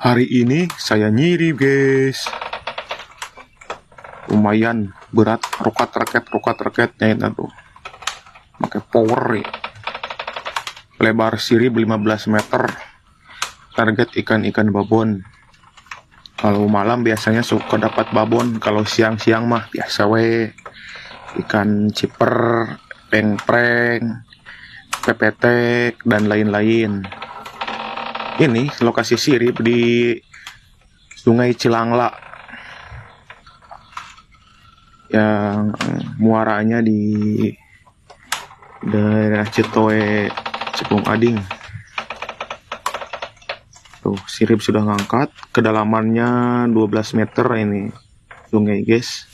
Hari ini saya nyiri guys. Lumayan berat, rokat raketnya itu tuh. Pakai power ya. Lebar sirip 15 meter. Target ikan-ikan babon. Kalau malam biasanya suka dapat babon, kalau siang-siang mah biasa we. Ikan ciper, pengpreng, pepetek, dan lain-lain. Ini lokasi sirip di Sungai Cilangla yang muaranya di daerah Citoe, Cipung Ading. Tuh, sirip sudah ngangkat, kedalamannya 12 meter ini sungai guys.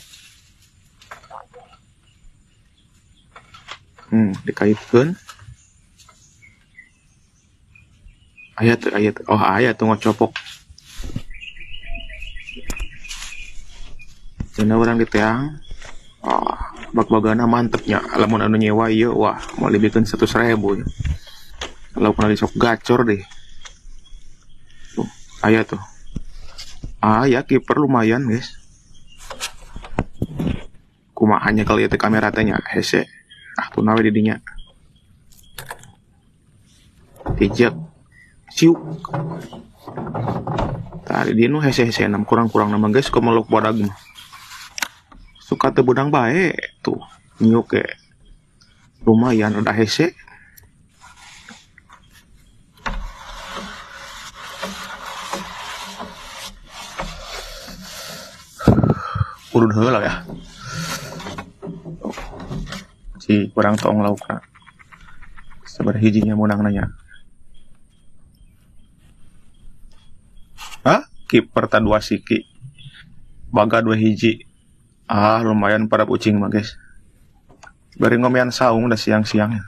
Dikaitkan. Ayat, oh ayat tuh ngocopok. Cina orang di teang. Bag-bagana mantepnya. Lamun anu nyewa iya, wah mau dibikin 100.000 ya. Kalau pernah disok gacor deh. Tuh, ayat tuh. Ya kiper lumayan guys. Kumahannya kalau itu kamera tanya hese. Tuh nawe didinya. Tijak. Siuk. Tadi dia nu hese-hese 6 kurang-kurang nama guys ke meluk bodag mah. Suka teu budang bae tuh. Nyuk ke. Lumayan udah hese. Urut heula ya. Si kurang tong laukna. Sabar hijinya menang nanya. Kiper ta 2 siki. Baga 2 hiji. Lumayan para kucing mah guys. Bari ngomean saung udah siang-siang.